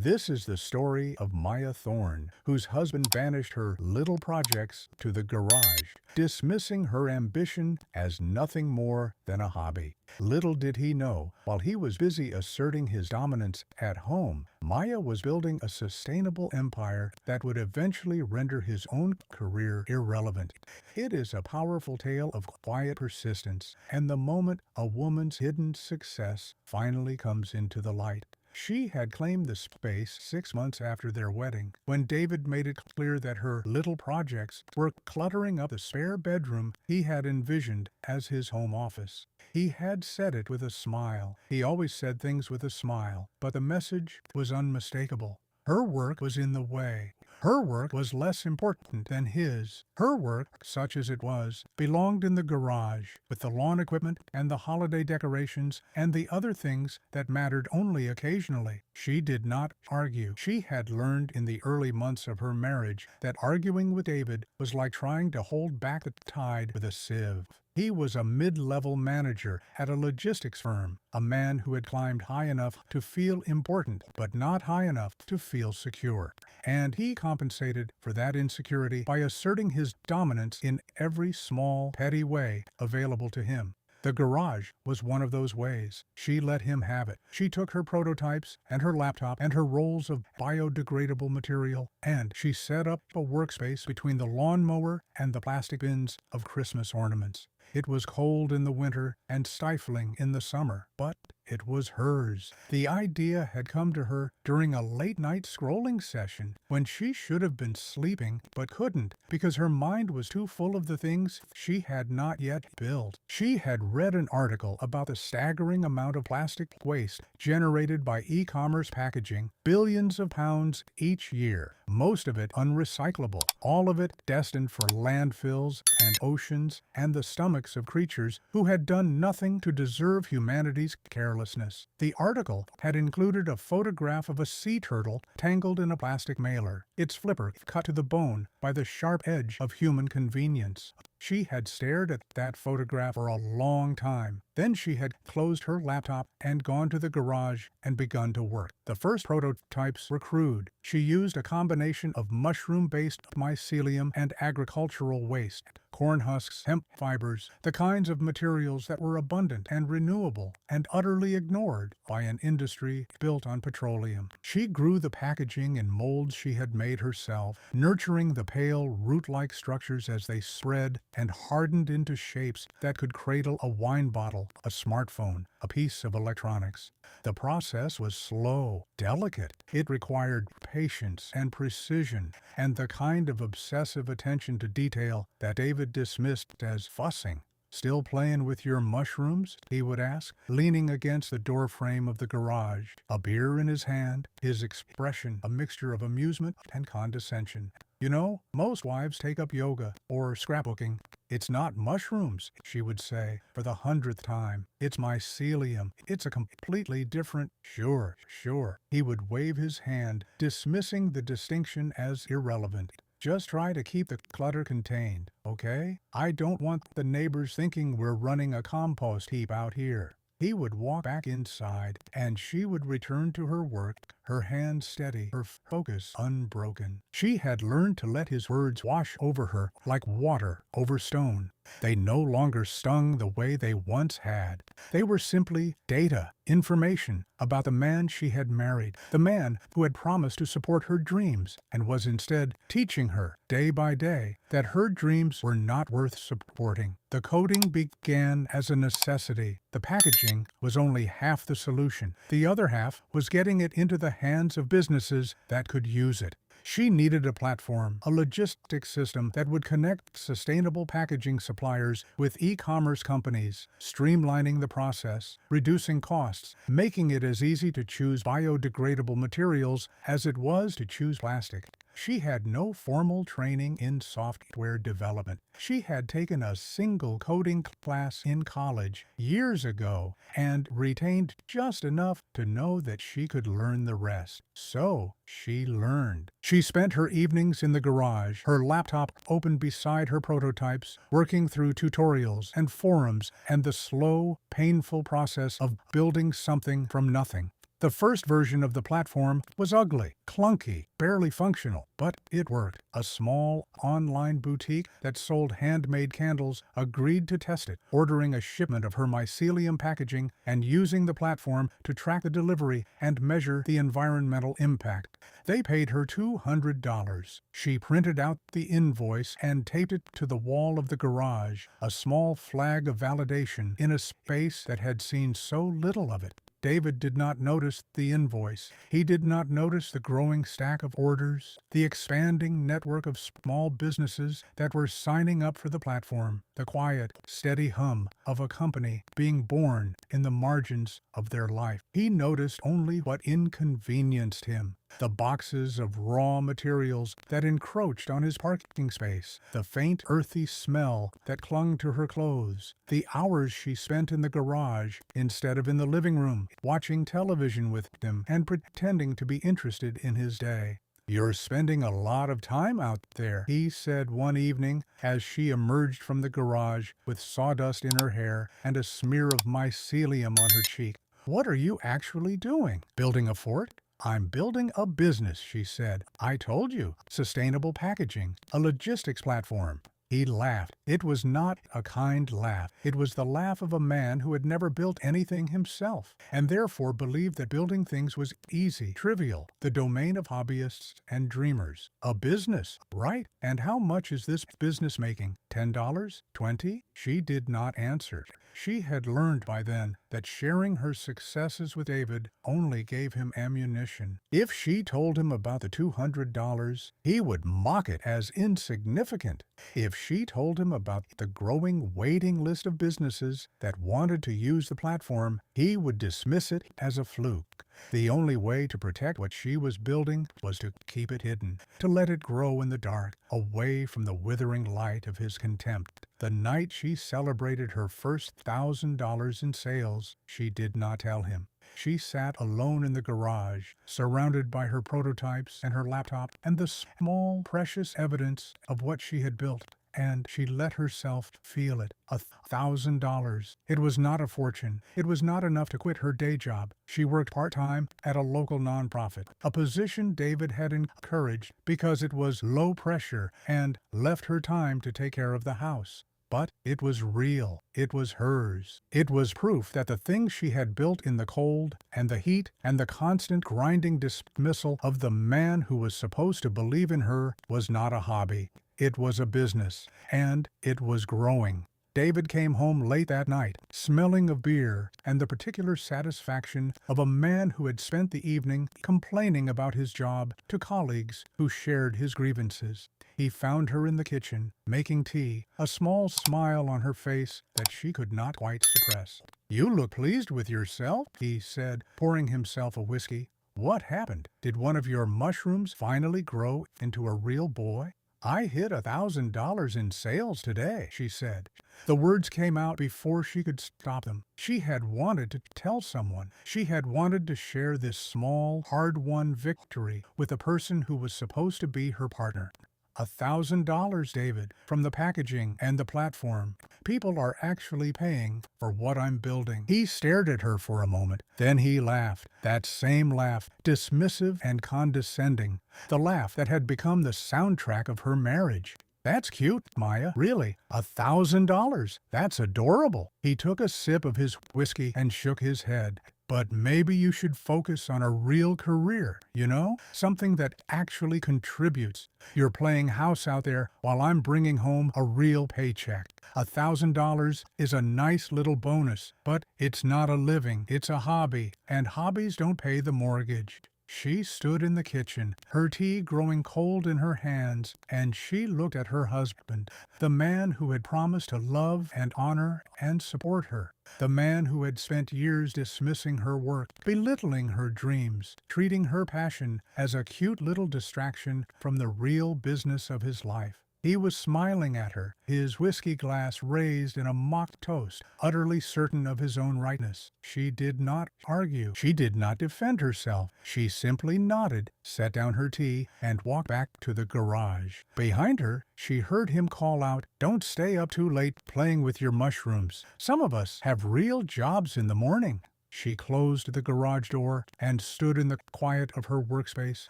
This is the story of Maya Thorne, whose husband banished her little projects to the garage, dismissing her ambition as nothing more than a hobby. Little did he know, while he was busy asserting his dominance at home, Maya was building a sustainable empire that would eventually render his own career irrelevant. It is a powerful tale of quiet persistence and the moment a woman's hidden success finally comes into the light. She had claimed the space 6 months after their wedding, when David made it clear that her little projects were cluttering up the spare bedroom he had envisioned as his home office. He had said it with a smile. He always said things with a smile, but the message was unmistakable. Her work was in the way. Her work was less important than his. Her work, such as it was, belonged in the garage, with the lawn equipment and the holiday decorations and the other things that mattered only occasionally. She did not argue. She had learned in the early months of her marriage that arguing with David was like trying to hold back the tide with a sieve. He was a mid-level manager at a logistics firm, a man who had climbed high enough to feel important, but not high enough to feel secure. And he compensated for that insecurity by asserting his dominance in every small, petty way available to him. The garage was one of those ways. She let him have it. She took her prototypes and her laptop and her rolls of biodegradable material, and she set up a workspace between the lawnmower and the plastic bins of Christmas ornaments. It was cold in the winter and stifling in the summer, but it was hers. The idea had come to her during a late-night scrolling session when she should have been sleeping but couldn't because her mind was too full of the things she had not yet built. She had read an article about the staggering amount of plastic waste generated by e-commerce packaging, billions of pounds each year, most of it unrecyclable, all of it destined for landfills and oceans and the stomachs of creatures who had done nothing to deserve humanity's carelessness. The article had included a photograph of a sea turtle tangled in a plastic mailer, its flipper cut to the bone by the sharp edge of human convenience. She had stared at that photograph for a long time. Then she had closed her laptop and gone to the garage and begun to work. The first prototypes were crude. She used a combination of mushroom-based mycelium and agricultural waste, corn husks, hemp fibers, the kinds of materials that were abundant and renewable and utterly ignored by an industry built on petroleum. She grew the packaging in molds she had made herself, nurturing the pale, root-like structures as they spread and hardened into shapes that could cradle a wine bottle, a smartphone, a piece of electronics. The process was slow, delicate. It required patience and precision, and the kind of obsessive attention to detail that David dismissed as fussing. "Still playing with your mushrooms?" he would ask, leaning against the doorframe of the garage, a beer in his hand, his expression a mixture of amusement and condescension. "You know, most wives take up yoga or scrapbooking. It's not mushrooms," she would say for the 100th time. "It's mycelium. It's a completely different—" "Sure, sure." He would wave his hand, dismissing the distinction as irrelevant. "Just try to keep the clutter contained, okay? I don't want the neighbors thinking we're running a compost heap out here." He would walk back inside, and she would return to her work, her hands steady, her focus unbroken. She had learned to let his words wash over her like water over stone. They no longer stung the way they once had. They were simply data, information about the man she had married, the man who had promised to support her dreams and was instead teaching her, day by day, that her dreams were not worth supporting. The coding began as a necessity. The packaging was only half the solution. The other half was getting it into the hands of businesses that could use it. She needed a platform, a logistics system that would connect sustainable packaging suppliers with e-commerce companies, streamlining the process, reducing costs, making it as easy to choose biodegradable materials as it was to choose plastic. She had no formal training in software development. She had taken a single coding class in college years ago and retained just enough to know that she could learn the rest. So she learned. She spent her evenings in the garage, her laptop open beside her prototypes, working through tutorials and forums and the slow, painful process of building something from nothing. The first version of the platform was ugly, clunky, barely functional, but it worked. A small online boutique that sold handmade candles agreed to test it, ordering a shipment of her mycelium packaging and using the platform to track the delivery and measure the environmental impact. They paid her $200. She printed out the invoice and taped it to the wall of the garage, a small flag of validation in a space that had seen so little of it. David did not notice the invoice. He did not notice the growing stack of orders, the expanding network of small businesses that were signing up for the platform, the quiet, steady hum of a company being born in the margins of their life. He noticed only what inconvenienced him. The boxes of raw materials that encroached on his parking space, the faint earthy smell that clung to her clothes, the hours she spent in the garage instead of in the living room, watching television with him and pretending to be interested in his day. "You're spending a lot of time out there," he said one evening as she emerged from the garage with sawdust in her hair and a smear of mycelium on her cheek. "What are you actually doing? Building a fort?" "I'm building a business," she said. "I told you, sustainable packaging, a logistics platform." He laughed. It was not a kind laugh. It was the laugh of a man who had never built anything himself, and therefore believed that building things was easy, trivial, the domain of hobbyists and dreamers. "A business, right? And how much is this business making? $10? $20? She did not answer. She had learned by then that sharing her successes with David only gave him ammunition. If she told him about the $200, he would mock it as insignificant. If she told him about the growing waiting list of businesses that wanted to use the platform, he would dismiss it as a fluke. The only way to protect what she was building was to keep it hidden, to let it grow in the dark, away from the withering light of his contempt. The night she celebrated her first $1,000 in sales, she did not tell him. She sat alone in the garage, surrounded by her prototypes and her laptop and the small, precious evidence of what she had built. And she let herself feel it. $1,000. It was not a fortune. It was not enough to quit her day job. She worked part-time at a local nonprofit, a position David had encouraged because it was low pressure and left her time to take care of the house. But it was real. It was hers. It was proof that the things she had built in the cold and the heat and the constant grinding dismissal of the man who was supposed to believe in her was not a hobby. It was a business, and it was growing. David came home late that night, smelling of beer and the particular satisfaction of a man who had spent the evening complaining about his job to colleagues who shared his grievances. He found her in the kitchen, making tea, a small smile on her face that she could not quite suppress. "You look pleased with yourself," he said, pouring himself a whiskey. "What happened? Did one of your mushrooms finally grow into a real boy?" "I hit $1,000 in sales today," she said. The words came out before she could stop them. She had wanted to tell someone. She had wanted to share this small, hard-won victory with the person who was supposed to be her partner. $1,000, David, from the packaging and the platform. People are actually paying for what I'm building." He stared at her for a moment. Then he laughed. That same laugh, dismissive and condescending. The laugh that had become the soundtrack of her marriage. "That's cute, Maya. Really. $1,000. That's adorable." He took a sip of his whiskey and shook his head. "But maybe you should focus on a real career, you know? Something that actually contributes. You're playing house out there while I'm bringing home a real paycheck. $1,000 is a nice little bonus, but it's not a living, it's a hobby, and hobbies don't pay the mortgage." She stood in the kitchen, her tea growing cold in her hands, and she looked at her husband, the man who had promised to love and honor and support her, the man who had spent years dismissing her work, belittling her dreams, treating her passion as a cute little distraction from the real business of his life. He was smiling at her, his whiskey glass raised in a mock toast, utterly certain of his own rightness. She did not argue. She did not defend herself. She simply nodded, set down her tea, and walked back to the garage. Behind her, she heard him call out, "Don't stay up too late playing with your mushrooms. Some of us have real jobs in the morning." She closed the garage door and stood in the quiet of her workspace,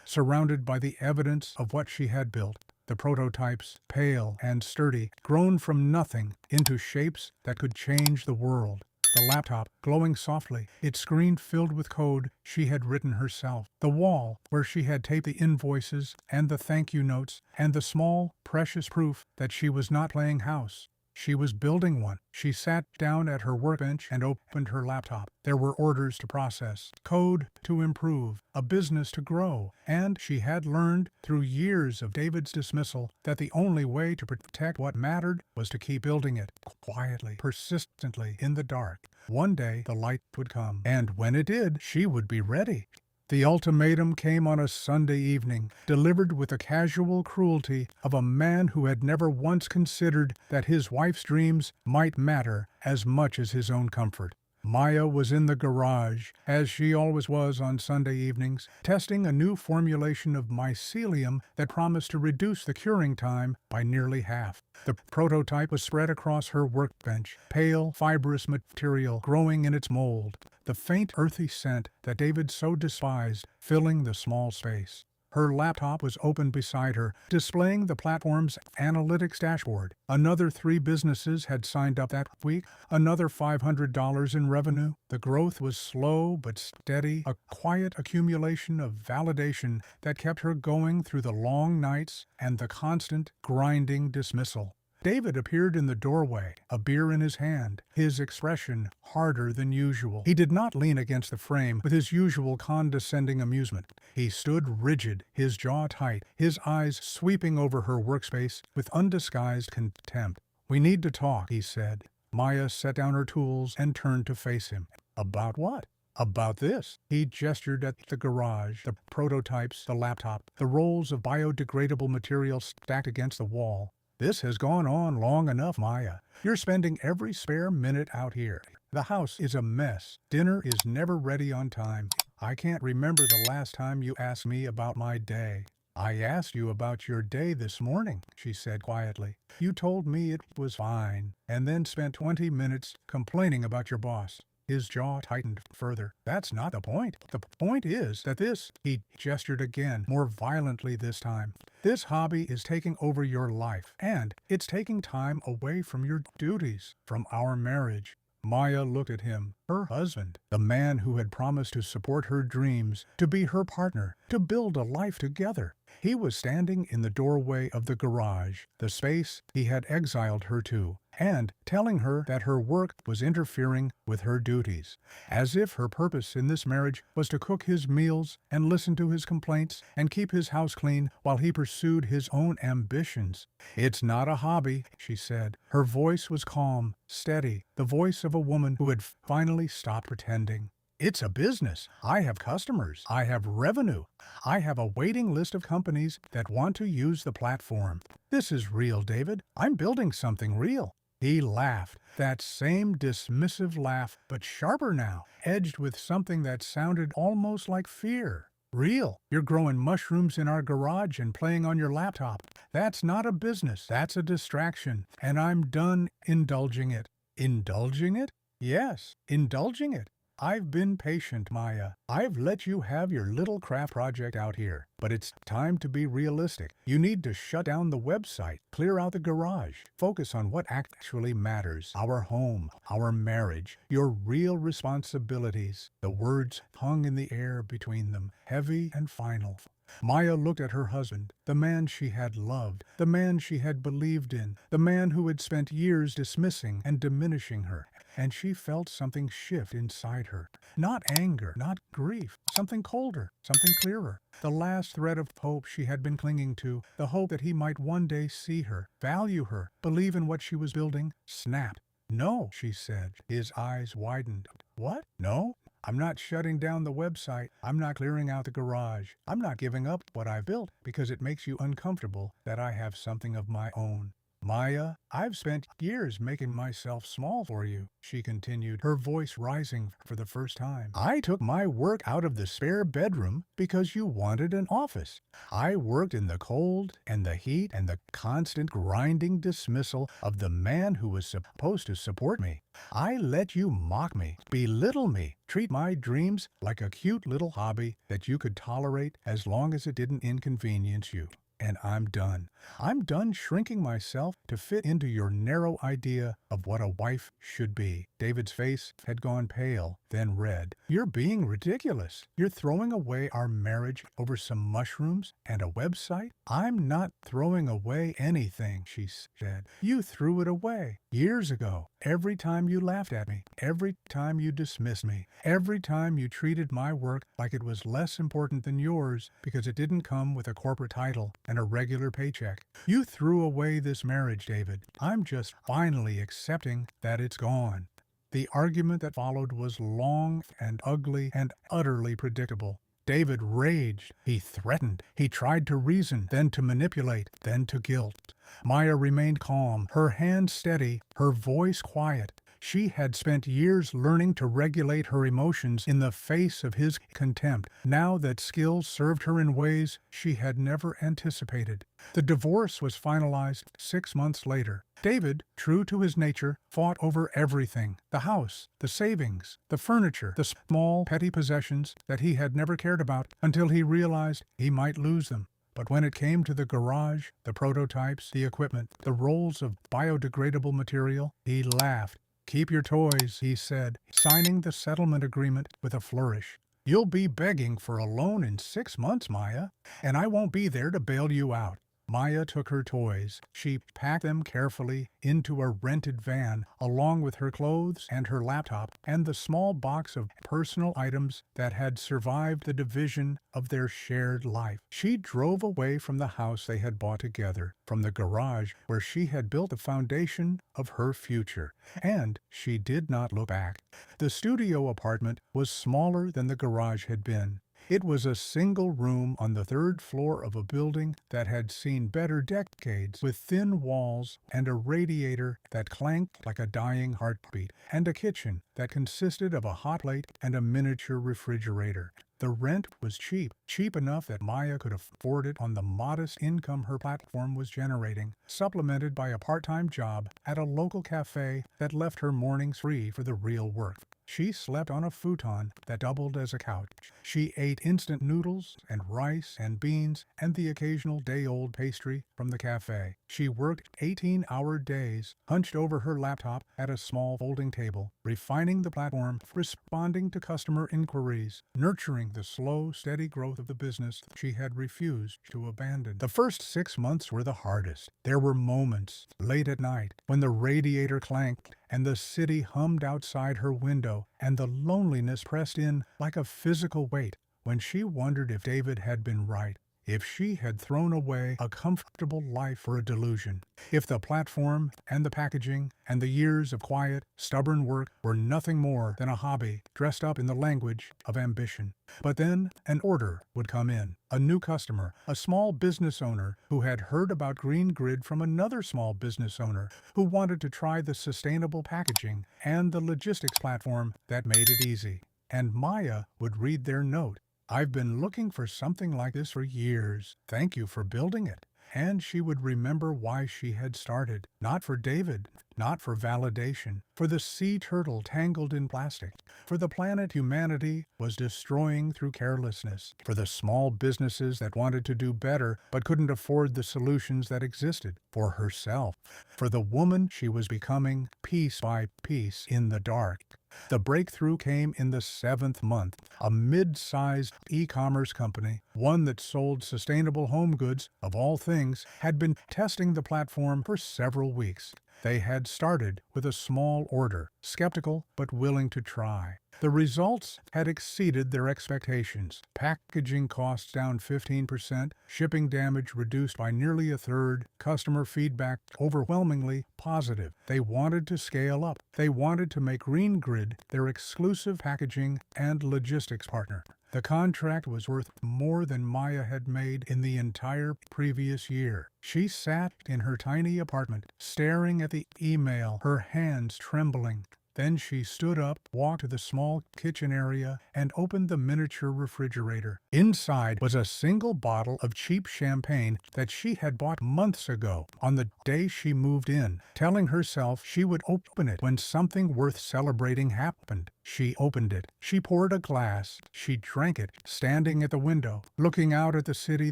surrounded by the evidence of what she had built. The prototypes, pale and sturdy, grown from nothing into shapes that could change the world. The laptop, glowing softly, its screen filled with code she had written herself. The wall, where she had taped the invoices and the thank you notes, and the small, precious proof that she was not playing house. She was building one. She sat down at her workbench and opened her laptop. There were orders to process, code to improve, a business to grow, and she had learned through years of David's dismissal that the only way to protect what mattered was to keep building it, quietly, persistently, in the dark. One day the light would come, and when it did, she would be ready. The ultimatum came on a Sunday evening, delivered with the casual cruelty of a man who had never once considered that his wife's dreams might matter as much as his own comfort. Maya was in the garage, as she always was on Sunday evenings, testing a new formulation of mycelium that promised to reduce the curing time by nearly half. The prototype was spread across her workbench, pale, fibrous material growing in its mold, the faint earthy scent that David so despised filling the small space. Her laptop was open beside her, displaying the platform's analytics dashboard. Another 3 businesses had signed up that week, another $500 in revenue. The growth was slow but steady, a quiet accumulation of validation that kept her going through the long nights and the constant, grinding dismissal. David appeared in the doorway, a beer in his hand, his expression harder than usual. He did not lean against the frame with his usual condescending amusement. He stood rigid, his jaw tight, his eyes sweeping over her workspace with undisguised contempt. "We need to talk," he said. Maya set down her tools and turned to face him. "About what?" "About this." He gestured at the garage, the prototypes, the laptop, the rolls of biodegradable material stacked against the wall. "This has gone on long enough, Maya. You're spending every spare minute out here. The house is a mess. Dinner is never ready on time. I can't remember the last time you asked me about my day." "I asked you about your day this morning," she said quietly. "You told me it was fine, and then spent 20 minutes complaining about your boss." His jaw tightened further. "That's not the point. The point is that this," he gestured again, more violently this time, "this hobby is taking over your life, and it's taking time away from your duties, from our marriage." Maya looked at him, her husband, the man who had promised to support her dreams, to be her partner, to build a life together. He was standing in the doorway of the garage, the space he had exiled her to, and telling her that her work was interfering with her duties, as if her purpose in this marriage was to cook his meals and listen to his complaints and keep his house clean while he pursued his own ambitions. "It's not a hobby," she said. Her voice was calm, steady, the voice of a woman who had finally stopped pretending. "It's a business. I have customers. I have revenue. I have a waiting list of companies that want to use the platform. This is real, David. I'm building something real." He laughed, that same dismissive laugh, but sharper now, edged with something that sounded almost like fear. "Real. You're growing mushrooms in our garage and playing on your laptop. That's not a business. That's a distraction, and I'm done indulging it." "Indulging it?" "Yes, indulging it. I've been patient, Maya. I've let you have your little craft project out here, but it's time to be realistic. You need to shut down the website, clear out the garage, focus on what actually matters, our home, our marriage, your real responsibilities." The words hung in the air between them, heavy and final. Maya looked at her husband, the man she had loved, the man she had believed in, the man who had spent years dismissing and diminishing her, and she felt something shift inside her. Not anger, not grief, something colder, something clearer. The last thread of hope she had been clinging to, the hope that he might one day see her, value her, believe in what she was building, snapped. "No," she said. His eyes widened. "What? No? I'm not shutting down the website. I'm not clearing out the garage. I'm not giving up what I built because it makes you uncomfortable that I have something of my own." Maya, I've spent years making myself small for you, she continued, her voice rising for the first time. I took my work out of the spare bedroom because you wanted an office. I worked in the cold and the heat and the constant grinding dismissal of the man who was supposed to support me. I let you mock me, belittle me, treat my dreams like a cute little hobby that you could tolerate as long as it didn't inconvenience you. And I'm done. I'm done shrinking myself to fit into your narrow idea of what a wife should be. David's face had gone pale, then red. You're being ridiculous. You're throwing away our marriage over some mushrooms and a website? I'm not throwing away anything, she said. You threw it away years ago. Every time you laughed at me, every time you dismissed me, every time you treated my work like it was less important than yours because it didn't come with a corporate title and a regular paycheck. You threw away this marriage, David. I'm just finally accepting that it's gone. The argument that followed was long and ugly and utterly predictable. David raged. He threatened. He tried to reason, then to manipulate, then to guilt. Maya remained calm, her hand steady, her voice quiet. She had spent years learning to regulate her emotions in the face of his contempt. Now that skill served her in ways she had never anticipated. The divorce was finalized 6 months later. David, true to his nature, fought over everything: the house, the savings, the furniture, the small petty possessions that he had never cared about until he realized he might lose them. But when it came to the garage, the prototypes, the equipment, the rolls of biodegradable material, he laughed. Keep your toys, he said, signing the settlement agreement with a flourish. You'll be begging for a loan in 6 months, Maya, and I won't be there to bail you out. Maya took her toys. She packed them carefully into a rented van, along with her clothes and her laptop and the small box of personal items that had survived the division of their shared life. She drove away from the house they had bought together, from the garage where she had built the foundation of her future. And she did not look back. The studio apartment was smaller than the garage had been. It was a single room on the 3rd floor of a building that had seen better decades, with thin walls and a radiator that clanked like a dying heartbeat, and a kitchen that consisted of a hot plate and a miniature refrigerator. The rent was cheap, cheap enough that Maya could afford it on the modest income her platform was generating, supplemented by a part-time job at a local cafe that left her mornings free for the real work. She slept on a futon that doubled as a couch. She ate instant noodles and rice and beans and the occasional day-old pastry from the cafe. She worked 18-hour days, hunched over her laptop at a small folding table, refining the platform, responding to customer inquiries, nurturing the slow, steady growth of the business she had refused to abandon. The first 6 months were the hardest. There were moments, late at night, when the radiator clanked and the city hummed outside her window, and the loneliness pressed in like a physical weight, when she wondered if David had been right, if she had thrown away a comfortable life for a delusion, if the platform and the packaging and the years of quiet, stubborn work were nothing more than a hobby dressed up in the language of ambition. But then an order would come in, a new customer, a small business owner who had heard about Green Grid from another small business owner who wanted to try the sustainable packaging and the logistics platform that made it easy. And Maya would read their note. I've been looking for something like this for years. Thank you for building it. And she would remember why she had started. Not for David, not for validation, for the sea turtle tangled in plastic, for the planet humanity was destroying through carelessness, for the small businesses that wanted to do better but couldn't afford the solutions that existed, for herself, for the woman she was becoming piece by piece in the dark. The breakthrough came in the 7th month. A mid-sized e-commerce company, one that sold sustainable home goods, of all things, had been testing the platform for several weeks. They had started with a small order, skeptical but willing to try. The results had exceeded their expectations. Packaging costs down 15%, shipping damage reduced by nearly 1/3, customer feedback overwhelmingly positive. They wanted to scale up. They wanted to make Green Grid their exclusive packaging and logistics partner. The contract was worth more than Maya had made in the entire previous year. She sat in her tiny apartment, staring at the email, her hands trembling. Then she stood up, walked to the small kitchen area, and opened the miniature refrigerator. Inside was a single bottle of cheap champagne that she had bought months ago, on the day she moved in, telling herself she would open it when something worth celebrating happened. She opened it. She poured a glass. She drank it, standing at the window, looking out at the city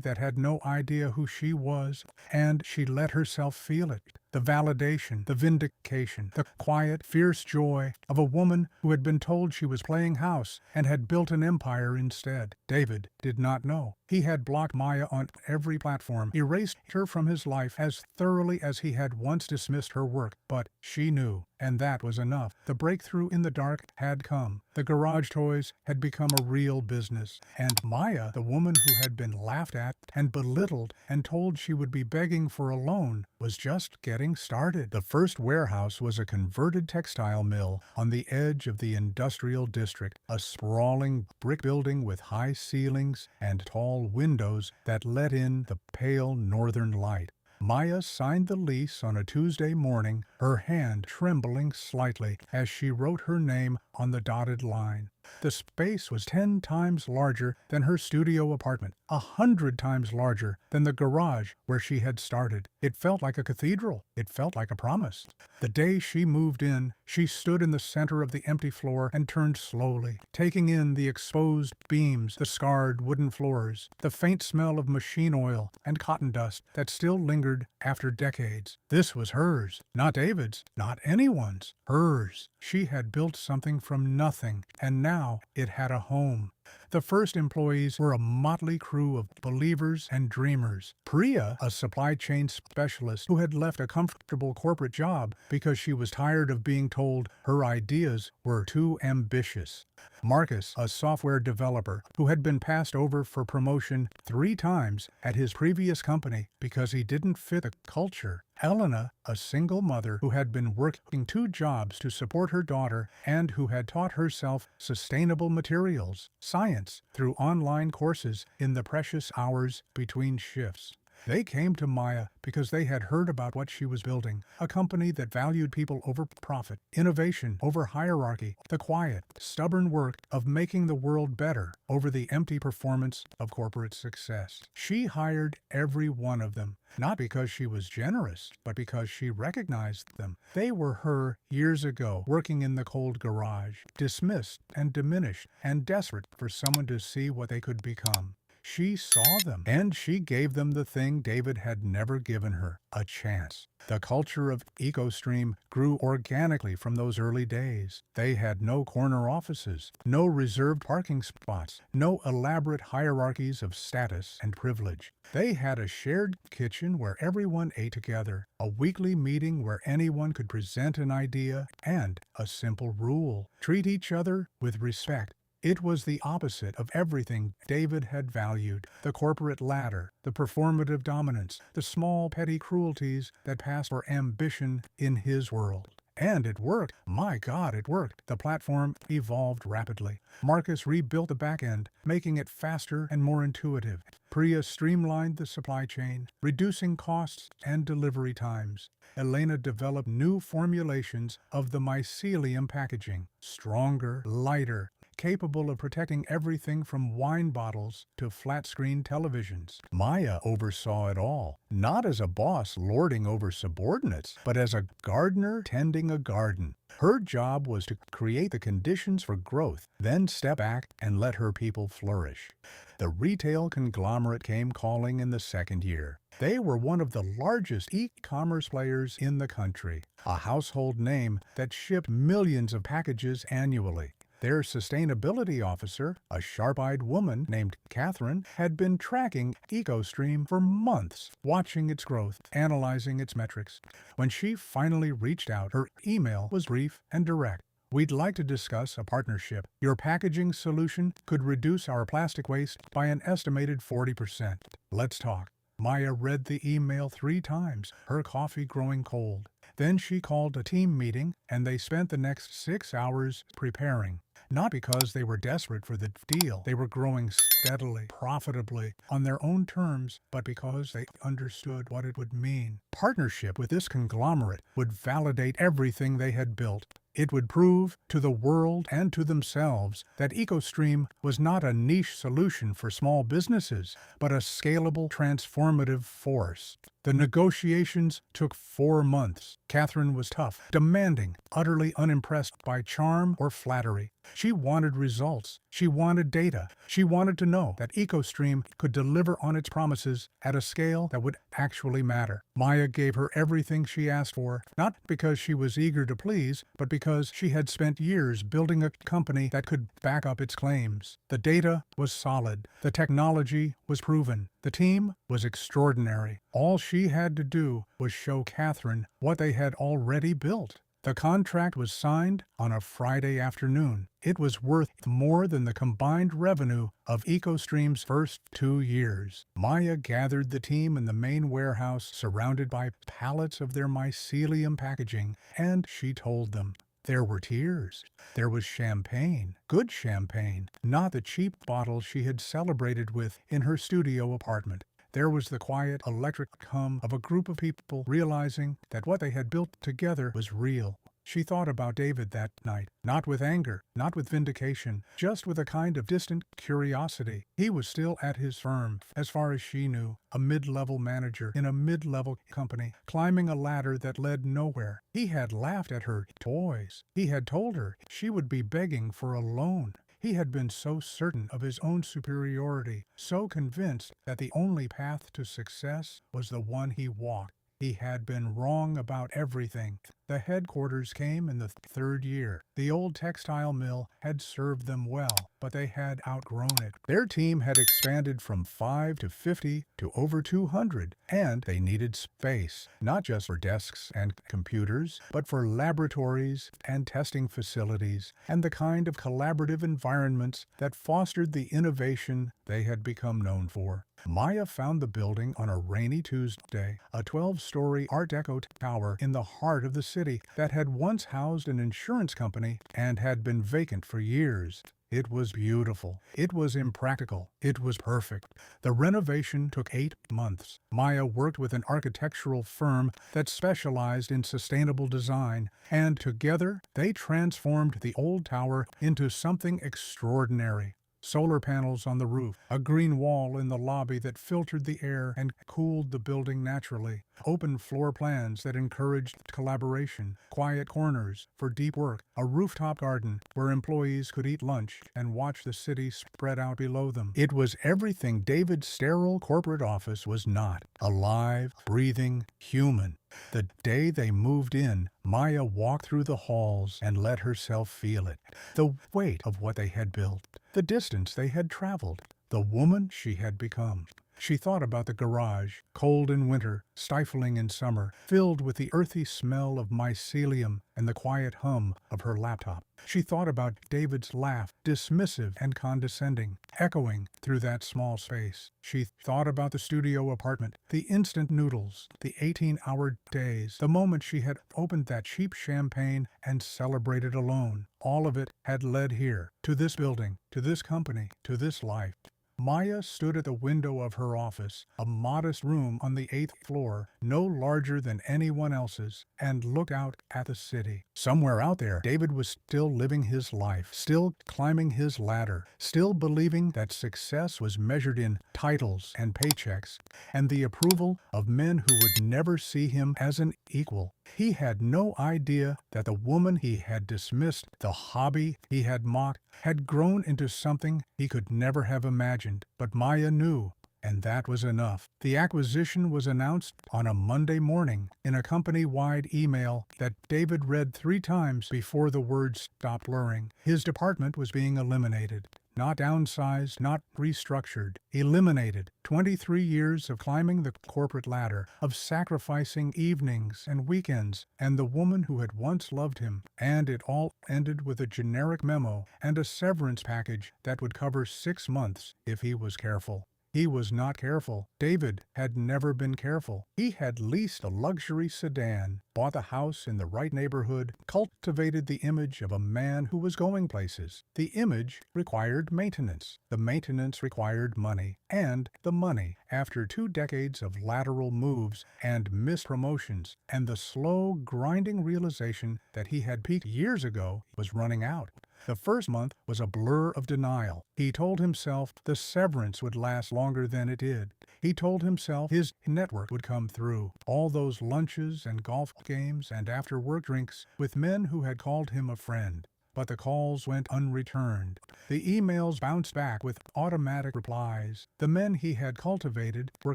that had no idea who she was, and she let herself feel it. The validation, the vindication, the quiet, fierce joy of a woman who had been told she was playing house and had built an empire instead. David did not know. He had blocked Maya on every platform, erased her from his life as thoroughly as he had once dismissed her work. But she knew, and that was enough. The breakthrough in the dark had come. The garage toys had become a real business, and Maya, the woman who had been laughed at and belittled and told she would be begging for a loan, was just getting started. The first warehouse was a converted textile mill on the edge of the industrial district, a sprawling brick building with high ceilings and tall windows that let in the pale northern light. Maya signed the lease on a Tuesday morning, her hand trembling slightly as she wrote her name on the dotted line. The space was 10 times larger than her studio apartment, 100 times larger than the garage where she had started. It felt like a cathedral. It felt like a promise. The day she moved in, she stood in the center of the empty floor and turned slowly, taking in the exposed beams, the scarred wooden floors, the faint smell of machine oil and cotton dust that still lingered after decades. This was hers, not David's, not anyone's. Hers. She had built something from nothing, and now it had a home. The first employees were a motley crew of believers and dreamers. Priya, a supply chain specialist who had left a comfortable corporate job because she was tired of being told her ideas were too ambitious. Marcus, a software developer who had been passed over for promotion 3 times at his previous company because he didn't fit the culture. Elena, a single mother who had been working 2 jobs to support her daughter and who had taught herself sustainable materials science through online courses in the precious hours between shifts. They came to Maya because they had heard about what she was building, a company that valued people over profit, innovation over hierarchy, the quiet, stubborn work of making the world better over the empty performance of corporate success. She hired every one of them, not because she was generous, but because she recognized them. They were her years ago, working in the cold garage, dismissed and diminished and desperate for someone to see what they could become. She saw them, and she gave them the thing David had never given her, a chance. The culture of EcoStream grew organically from those early days. They had no corner offices, no reserved parking spots, no elaborate hierarchies of status and privilege. They had a shared kitchen where everyone ate together, a weekly meeting where anyone could present an idea, and a simple rule: treat each other with respect. It was the opposite of everything David had valued: the corporate ladder, the performative dominance, the small petty cruelties that passed for ambition in his world. And it worked. My God, it worked. The platform evolved rapidly. Marcus rebuilt the back end, making it faster and more intuitive. Priya streamlined the supply chain, reducing costs and delivery times. Elena developed new formulations of the mycelium packaging, stronger, lighter, capable of protecting everything from wine bottles to flat-screen televisions. Maya oversaw it all, not as a boss lording over subordinates, but as a gardener tending a garden. Her job was to create the conditions for growth, then step back and let her people flourish. The retail conglomerate came calling in the second year. They were one of the largest e-commerce players in the country, a household name that shipped millions of packages annually. Their sustainability officer, a sharp-eyed woman named Catherine, had been tracking EcoStream for months, watching its growth, analyzing its metrics. When she finally reached out, her email was brief and direct. "We'd like to discuss a partnership. Your packaging solution could reduce our plastic waste by an estimated 40%. Let's talk." Maya read the email 3 times, her coffee growing cold. Then she called a team meeting, and they spent the next 6 hours preparing. Not because they were desperate for the deal. They were growing steadily, profitably, on their own terms, but because they understood what it would mean. Partnership with this conglomerate would validate everything they had built. It would prove to the world and to themselves that EcoStream was not a niche solution for small businesses, but a scalable, transformative force. The negotiations took 4 months. Catherine was tough, demanding, utterly unimpressed by charm or flattery. She wanted results. She wanted data. She wanted to know that EcoStream could deliver on its promises at a scale that would actually matter. Maya gave her everything she asked for, not because she was eager to please, but because she had spent years building a company that could back up its claims. The data was solid. The technology was proven. The team was extraordinary. All she had to do was show Catherine what they had already built. The contract was signed on a Friday afternoon. It was worth more than the combined revenue of EcoStream's first 2 years. Maya gathered the team in the main warehouse, surrounded by pallets of their mycelium packaging, and she told them. There were tears. There was champagne. Good champagne, not the cheap bottle she had celebrated with in her studio apartment. There was the quiet, electric hum of a group of people realizing that what they had built together was real. She thought about David that night, not with anger, not with vindication, just with a kind of distant curiosity. He was still at his firm, as far as she knew, a mid-level manager in a mid-level company, climbing a ladder that led nowhere. He had laughed at her toys. He had told her she would be begging for a loan. He had been so certain of his own superiority, so convinced that the only path to success was the one he walked. He had been wrong about everything. The headquarters came in the 3rd year. The old textile mill had served them well, but they had outgrown it. Their team had expanded from 5 to 50 to over 200, and they needed space, not just for desks and computers, but for laboratories and testing facilities, and the kind of collaborative environments that fostered the innovation they had become known for. Maya found the building on a rainy Tuesday, a 12-story Art Deco tower in the heart of the city that had once housed an insurance company and had been vacant for years. It was beautiful. It was impractical. It was perfect. The renovation took 8 months. Maya worked with an architectural firm that specialized in sustainable design, and together they transformed the old tower into something extraordinary. Solar panels on the roof, a green wall in the lobby that filtered the air and cooled the building naturally, open floor plans that encouraged collaboration, quiet corners for deep work, a rooftop garden where employees could eat lunch and watch the city spread out below them. It was everything David's sterile corporate office was not: alive, breathing, human. The day they moved in, Maya walked through the halls and let herself feel it. The weight of what they had built, the distance they had traveled, the woman she had become. She thought about the garage, cold in winter, stifling in summer, filled with the earthy smell of mycelium and the quiet hum of her laptop. She thought about David's laugh, dismissive and condescending, echoing through that small space. She thought about the studio apartment, the instant noodles, the 18-hour days, the moment she had opened that cheap champagne and celebrated alone. All of it had led here, to this building, to this company, to this life. Maya stood at the window of her office, a modest room on the 8th floor, no larger than anyone else's, and looked out at the city. Somewhere out there, David was still living his life, still climbing his ladder, still believing that success was measured in titles and paychecks, and the approval of men who would never see him as an equal. He had no idea that the woman he had dismissed, the hobby he had mocked, had grown into something he could never have imagined. But Maya knew, and that was enough. The acquisition was announced on a Monday morning in a company-wide email that David read 3 times before the words stopped blurring. His department was being eliminated. Not downsized, not restructured. Eliminated. 23 years of climbing the corporate ladder, of sacrificing evenings and weekends, and the woman who had once loved him. And it all ended with a generic memo and a severance package that would cover 6 months if he was careful. He was not careful. David had never been careful. He had leased a luxury sedan, bought a house in the right neighborhood, cultivated the image of a man who was going places. The image required maintenance. The maintenance required money. And the money, after 2 decades of lateral moves and missed promotions, and the slow, grinding realization that he had peaked years ago, was running out. The first month was a blur of denial. He told himself the severance would last longer than it did. He told himself his network would come through. All those lunches and golf games and after-work drinks with men who had called him a friend. But the calls went unreturned. The emails bounced back with automatic replies. The men he had cultivated were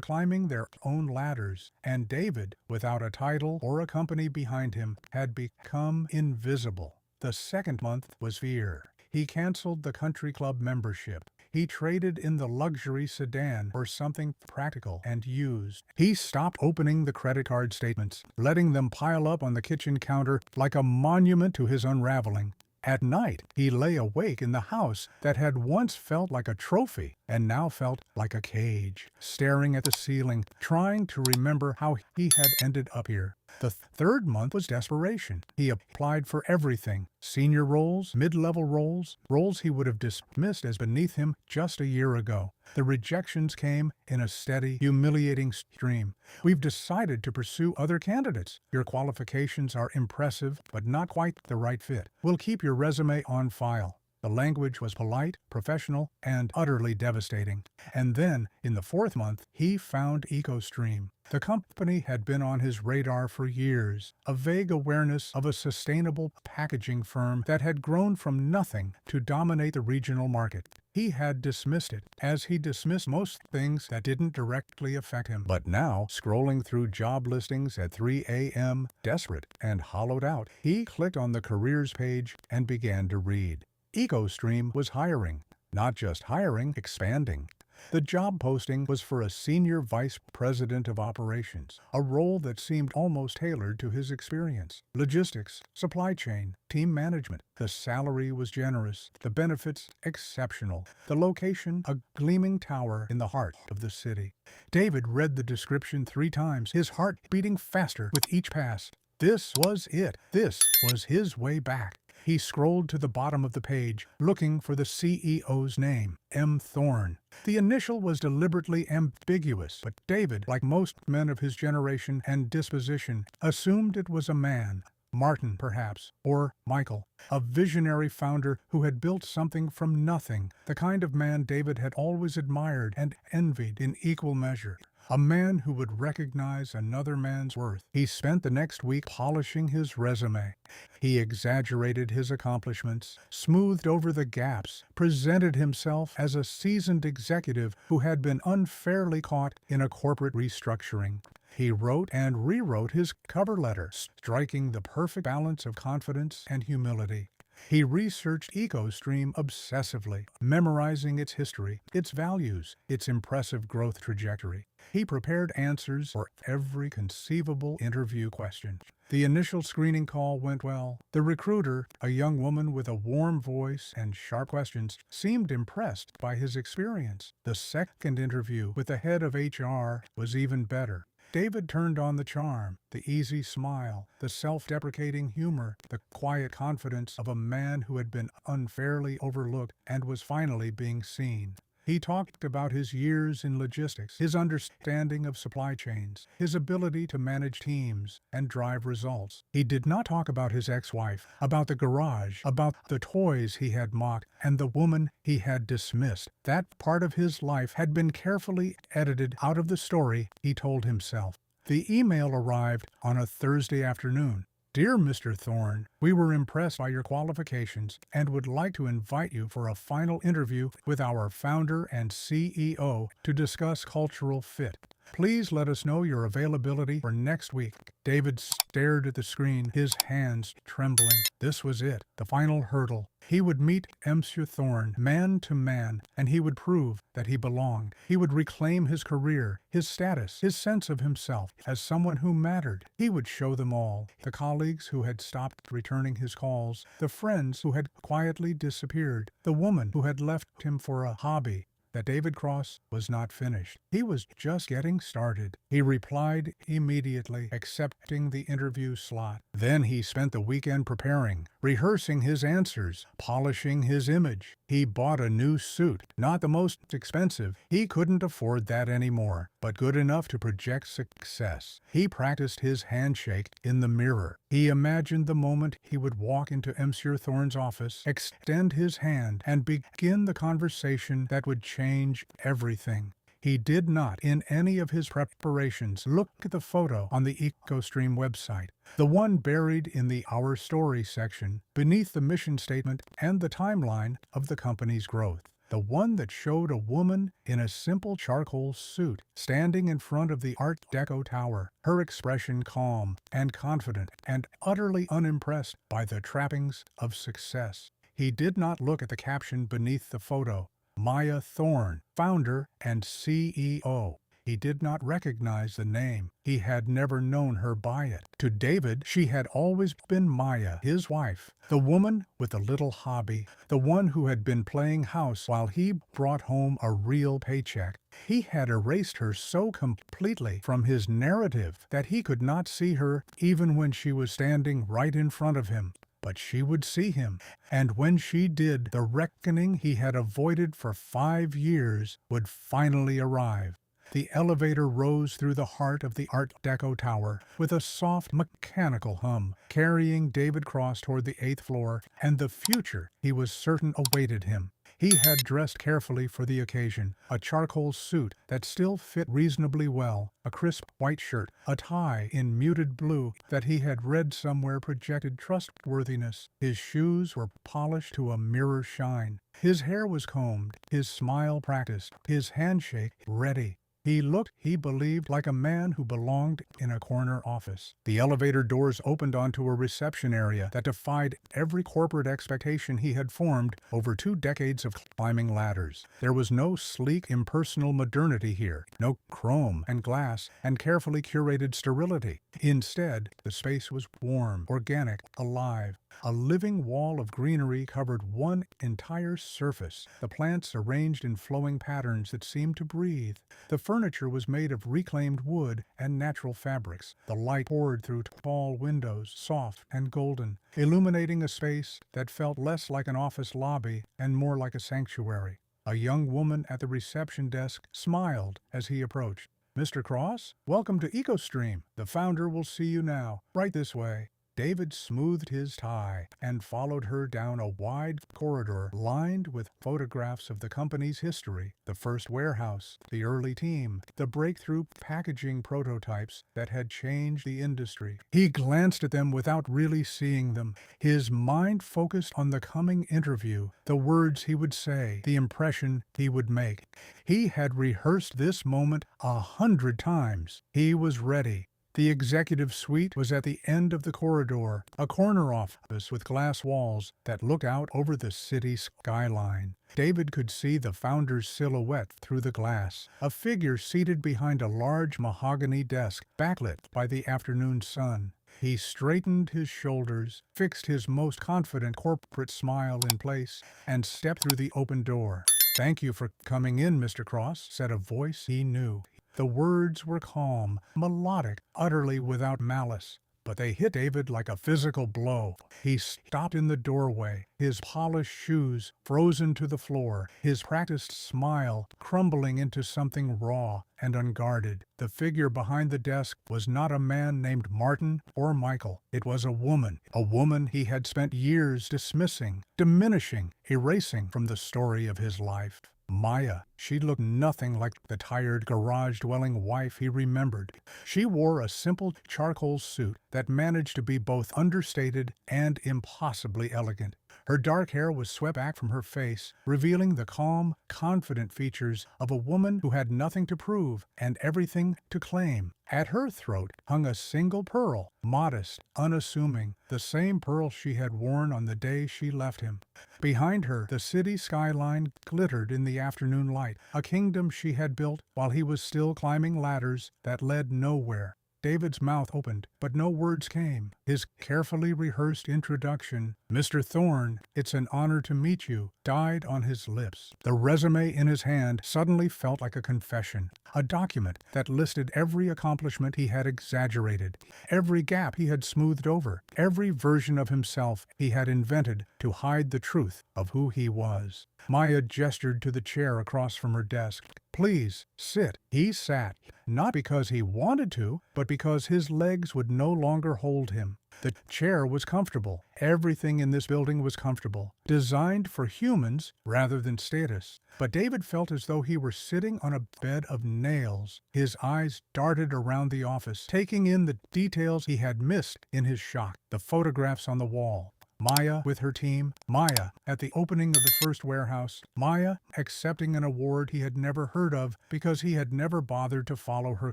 climbing their own ladders, and David, without a title or a company behind him, had become invisible. The second month was fear. He canceled the country club membership. He traded in the luxury sedan for something practical and used. He stopped opening the credit card statements, letting them pile up on the kitchen counter like a monument to his unraveling. At night, he lay awake in the house that had once felt like a trophy and now felt like a cage, staring at the ceiling, trying to remember how he had ended up here. The third month was desperation. He applied for everything: senior roles, mid-level roles, roles he would have dismissed as beneath him just a year ago. The rejections came in a steady, humiliating stream. We've decided to pursue other candidates. Your qualifications are impressive, but not quite the right fit. We'll keep your resume on file. The language was polite, professional, and utterly devastating. And then, in the fourth month, he found EcoStream. The company had been on his radar for years, a vague awareness of a sustainable packaging firm that had grown from nothing to dominate the regional market. He had dismissed it, as he dismissed most things that didn't directly affect him. But now, scrolling through job listings at 3 a.m., desperate and hollowed out, he clicked on the careers page and began to read. EcoStream was hiring. Not just hiring, expanding. The job posting was for a senior vice president of operations, a role that seemed almost tailored to his experience. Logistics, supply chain, team management. The salary was generous, the benefits exceptional, the location a gleaming tower in the heart of the city. David read the description 3 times, his heart beating faster with each pass. This was it. This was his way back. He scrolled to the bottom of the page, looking for the CEO's name, M. Thorne. The initial was deliberately ambiguous, but David, like most men of his generation and disposition, assumed it was a man. Martin, perhaps, or Michael, a visionary founder who had built something from nothing, the kind of man David had always admired and envied in equal measure. A man who would recognize another man's worth. He spent the next week polishing his resume. He exaggerated his accomplishments, smoothed over the gaps, presented himself as a seasoned executive who had been unfairly caught in a corporate restructuring. He wrote and rewrote his cover letter, striking the perfect balance of confidence and humility. He researched EcoStream obsessively, memorizing its history, its values, its impressive growth trajectory. He prepared answers for every conceivable interview question. The initial screening call went well. The recruiter, a young woman with a warm voice and sharp questions, seemed impressed by his experience. The second interview with the head of HR was even better. David turned on the charm, the easy smile, the self-deprecating humor, the quiet confidence of a man who had been unfairly overlooked and was finally being seen. He talked about his years in logistics, his understanding of supply chains, his ability to manage teams and drive results. He did not talk about his ex-wife, about the garage, about the toys he had mocked, and the woman he had dismissed. That part of his life had been carefully edited out of the story, he told himself. The email arrived on a Thursday afternoon. Dear Mr. Thorne, we were impressed by your qualifications and would like to invite you for a final interview with our founder and CEO to discuss cultural fit. Please let us know your availability for next week. David stared at the screen, his hands trembling. This was it, the final hurdle. He would meet Monsieur Thorne, man to man, and he would prove that he belonged. He would reclaim his career, his status, his sense of himself as someone who mattered. He would show them all, the colleagues who had stopped returning his calls, the friends who had quietly disappeared, the woman who had left him for a hobby. that David Cross was not finished. He was just getting started. He replied immediately, accepting the interview slot. Then he spent the weekend preparing, rehearsing his answers, polishing his image. He bought a new suit, not the most expensive. He couldn't afford that anymore, but good enough to project success. He practiced his handshake in the mirror. He imagined the moment he would walk into Monsieur Thorne's office, extend his hand, and begin the conversation that would change everything. He did not, in any of his preparations, look at the photo on the EcoStream website, the one buried in the Our Story section, beneath the mission statement and the timeline of the company's growth. The one that showed a woman in a simple charcoal suit standing in front of the Art Deco tower, her expression calm and confident and utterly unimpressed by the trappings of success. He did not look at the caption beneath the photo, Maya Thorne, founder and CEO. He did not recognize the name. He had never known her by it. To David, she had always been Maya, his wife, the woman with the little hobby, the one who had been playing house while he brought home a real paycheck. He had erased her so completely from his narrative that he could not see her even when she was standing right in front of him. But she would see him, and when she did, the reckoning he had avoided for 5 years would finally arrive. The elevator rose through the heart of the Art Deco tower with a soft mechanical hum, carrying David Cross toward the 8th floor and the future he was certain awaited him. He had dressed carefully for the occasion, a charcoal suit that still fit reasonably well, a crisp white shirt, a tie in muted blue that he had read somewhere projected trustworthiness. His shoes were polished to a mirror shine. His hair was combed, his smile practiced, his handshake ready. He looked, he believed, like a man who belonged in a corner office. The elevator doors opened onto a reception area that defied every corporate expectation he had formed over 2 decades of climbing ladders. There was no sleek, impersonal modernity here, no chrome and glass and carefully curated sterility. Instead, the space was warm, organic, alive. A living wall of greenery covered one entire surface, the plants arranged in flowing patterns that seemed to breathe. The furniture was made of reclaimed wood and natural fabrics. The light poured through tall windows, soft and golden, illuminating a space that felt less like an office lobby and more like a sanctuary. A young woman at the reception desk smiled as he approached. "Mr. Cross, welcome to EcoStream. The founder will see you now. Right this way." David smoothed his tie and followed her down a wide corridor lined with photographs of the company's history, the first warehouse, the early team, the breakthrough packaging prototypes that had changed the industry. He glanced at them without really seeing them, his mind focused on the coming interview, the words he would say, the impression he would make. He had rehearsed this moment 100 times. He was ready. The executive suite was at the end of the corridor, a corner office with glass walls that looked out over the city skyline. David could see the founder's silhouette through the glass, a figure seated behind a large mahogany desk, backlit by the afternoon sun. He straightened his shoulders, fixed his most confident corporate smile in place, and stepped through the open door. "Thank you for coming in, Mr. Cross," said a voice he knew. The words were calm, melodic, utterly without malice, but they hit David like a physical blow. He stopped in the doorway, his polished shoes frozen to the floor, his practiced smile crumbling into something raw and unguarded. The figure behind the desk was not a man named Martin or Michael. It was a woman he had spent years dismissing, diminishing, erasing from the story of his life. Maya. She looked nothing like the tired garage-dwelling wife he remembered. She wore a simple charcoal suit that managed to be both understated and impossibly elegant. Her dark hair was swept back from her face, revealing the calm, confident features of a woman who had nothing to prove and everything to claim. At her throat hung a single pearl, modest, unassuming, the same pearl she had worn on the day she left him. Behind her, the city skyline glittered in the afternoon light, a kingdom she had built while he was still climbing ladders that led nowhere. David's mouth opened, but no words came. His carefully rehearsed introduction, "Mr. Thorne, it's an honor to meet you," died on his lips. The resume in his hand suddenly felt like a confession, a document that listed every accomplishment he had exaggerated, every gap he had smoothed over, every version of himself he had invented to hide the truth of who he was. Maya gestured to the chair across from her desk. "Please, sit." He sat, not because he wanted to, but because his legs would no longer hold him. The chair was comfortable. Everything in this building was comfortable, designed for humans rather than status. But David felt as though he were sitting on a bed of nails. His eyes darted around the office, taking in the details he had missed in his shock. The photographs on the wall. Maya with her team, Maya at the opening of the first warehouse, Maya accepting an award he had never heard of because he had never bothered to follow her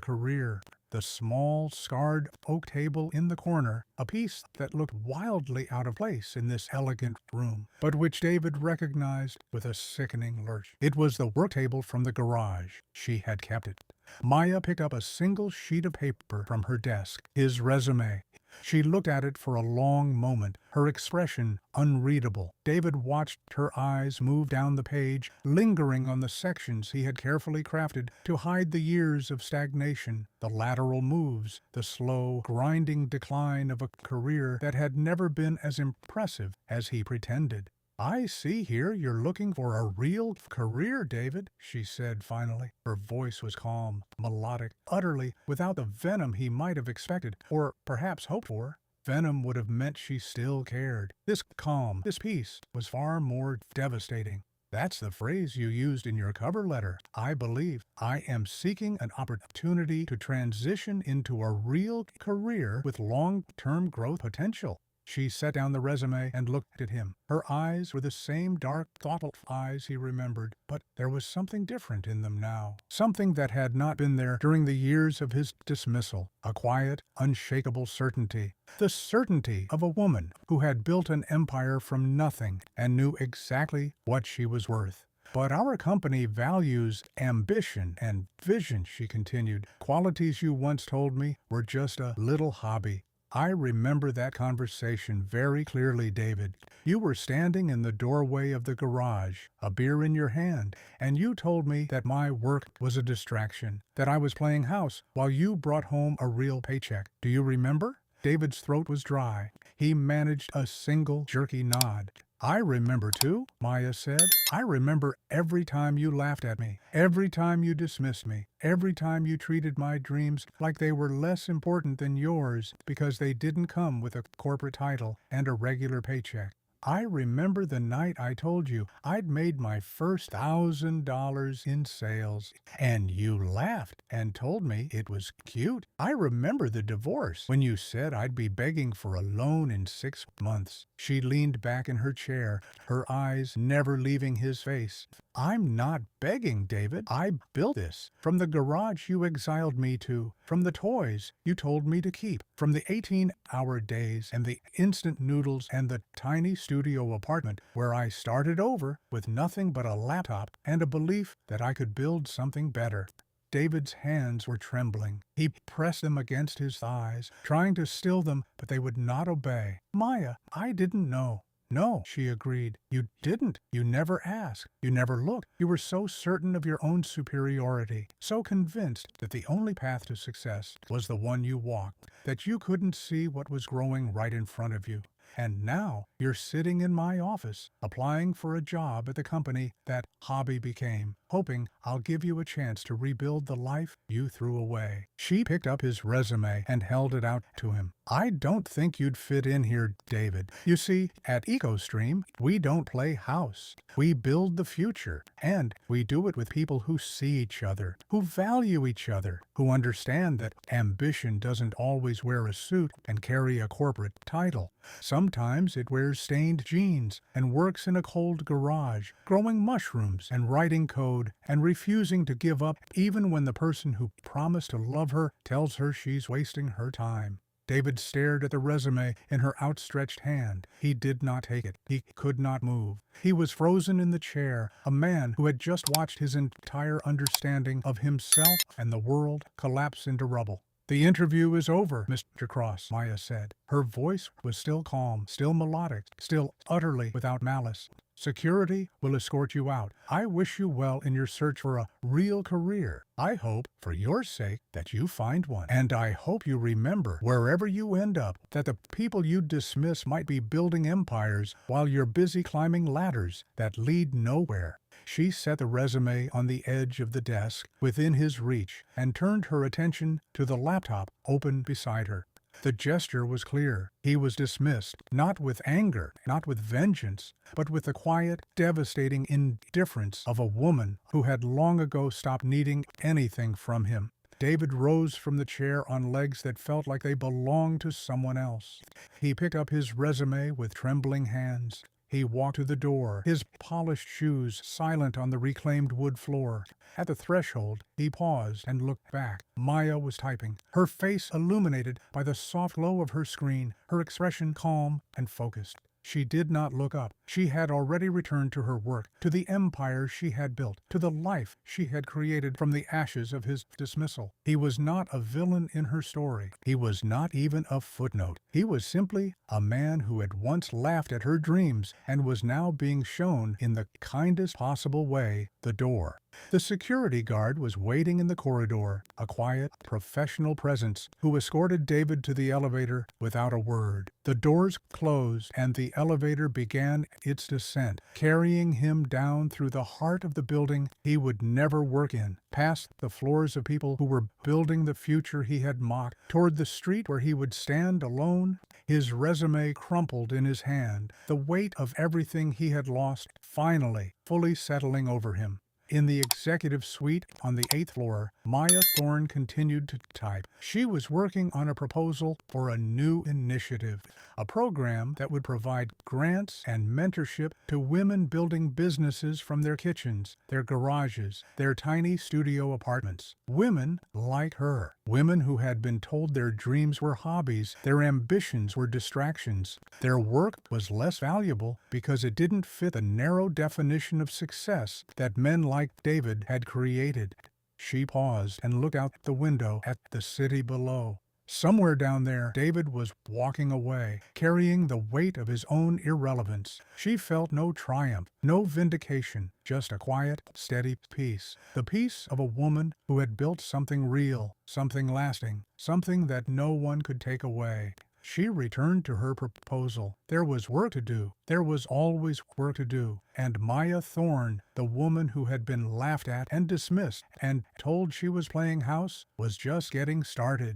career. The small, scarred oak table in the corner, a piece that looked wildly out of place in this elegant room, but which David recognized with a sickening lurch. It was the work table from the garage. She had kept it. Maya picked up a single sheet of paper from her desk, his resume. She looked at it for a long moment, her expression unreadable. David watched her eyes move down the page, lingering on the sections he had carefully crafted to hide the years of stagnation, the lateral moves, the slow, grinding decline of a career that had never been as impressive as he pretended. "I see here you're looking for a real career, David," she said finally. Her voice was calm, melodic, utterly without the venom he might have expected, or perhaps hoped for. Venom would have meant she still cared. This calm, this peace, was far more devastating. "That's the phrase you used in your cover letter, I believe. I am seeking an opportunity to transition into a real career with long-term growth potential." She set down the resume and looked at him. Her eyes were the same dark, thoughtful eyes he remembered, but there was something different in them now. Something that had not been there during the years of his dismissal. A quiet, unshakable certainty. The certainty of a woman who had built an empire from nothing and knew exactly what she was worth. "But our company values ambition and vision," she continued. "Qualities you once told me were just a little hobby." I remember that conversation very clearly, David. You were standing in the doorway of the garage, a beer in your hand, and you told me that my work was a distraction, that I was playing house while you brought home a real paycheck. Do you remember? David's throat was dry. He managed a single jerky nod. "I remember too," Maya said. "I remember every time you laughed at me, every time you dismissed me, every time you treated my dreams like they were less important than yours because they didn't come with a corporate title and a regular paycheck. I remember the night I told you I'd made my first $1,000 in sales, and you laughed and told me it was cute. I remember the divorce when you said I'd be begging for a loan in 6 months." She leaned back in her chair, her eyes never leaving his face. "I'm not begging, David. I built this. From the garage you exiled me to, from the toys you told me to keep, from the 18-hour days and the instant noodles and the tiny studio apartment where I started over with nothing but a laptop and a belief that I could build something better." David's hands were trembling. He pressed them against his thighs, trying to still them, but they would not obey. "Maya, I didn't know." "No," she agreed. "You didn't. You never asked. You never looked. You were so certain of your own superiority, so convinced that the only path to success was the one you walked, that you couldn't see what was growing right in front of you. And now you're sitting in my office, applying for a job at the company that hobby became, hoping I'll give you a chance to rebuild the life you threw away." She picked up his resume and held it out to him. "I don't think you'd fit in here, David. You see, at EcoStream, we don't play house. We build the future, and we do it with people who see each other, who value each other, who understand that ambition doesn't always wear a suit and carry a corporate title. Sometimes it wears stained jeans and works in a cold garage, growing mushrooms and writing code and refusing to give up even when the person who promised to love her tells her she's wasting her time." David stared at the resume in her outstretched hand. He did not take it. He could not move. He was frozen in the chair, a man who had just watched his entire understanding of himself and the world collapse into rubble. "The interview is over, Mr. Cross," Maya said. Her voice was still calm, still melodic, still utterly without malice. "Security will escort you out. I wish you well in your search for a real career. I hope, for your sake, that you find one. And I hope you remember, wherever you end up, that the people you dismiss might be building empires while you're busy climbing ladders that lead nowhere." She set the resume on the edge of the desk, within his reach, and turned her attention to the laptop open beside her. The gesture was clear. He was dismissed, not with anger, not with vengeance, but with the quiet, devastating indifference of a woman who had long ago stopped needing anything from him. David rose from the chair on legs that felt like they belonged to someone else. He picked up his resume with trembling hands. He walked to the door, his polished shoes silent on the reclaimed wood floor. At the threshold, he paused and looked back. Maya was typing, her face illuminated by the soft glow of her screen, her expression calm and focused. She did not look up. She had already returned to her work, to the empire she had built, to the life she had created from the ashes of his dismissal. He was not a villain in her story. He was not even a footnote. He was simply a man who had once laughed at her dreams and was now being shown, in the kindest possible way, the door. The security guard was waiting in the corridor, a quiet, professional presence, who escorted David to the elevator without a word. The doors closed, and the elevator began its descent, carrying him down through the heart of the building he would never work in, past the floors of people who were building the future he had mocked, toward the street where he would stand alone, his resume crumpled in his hand, the weight of everything he had lost finally fully settling over him. In the executive suite on the 8th floor, Maya Thorne continued to type. She was working on a proposal for a new initiative, a program that would provide grants and mentorship to women building businesses from their kitchens, their garages, their tiny studio apartments. Women like her. Women who had been told their dreams were hobbies, their ambitions were distractions. Their work was less valuable because it didn't fit the narrow definition of success that men like David had created. She paused and looked out the window at the city below. Somewhere down there, David was walking away, carrying the weight of his own irrelevance. She felt no triumph, no vindication, just a quiet, steady peace. The peace of a woman who had built something real, something lasting, something that no one could take away. She returned to her proposal. There was work to do. There was always work to do. And Maya Thorne, the woman who had been laughed at and dismissed and told she was playing house, was just getting started.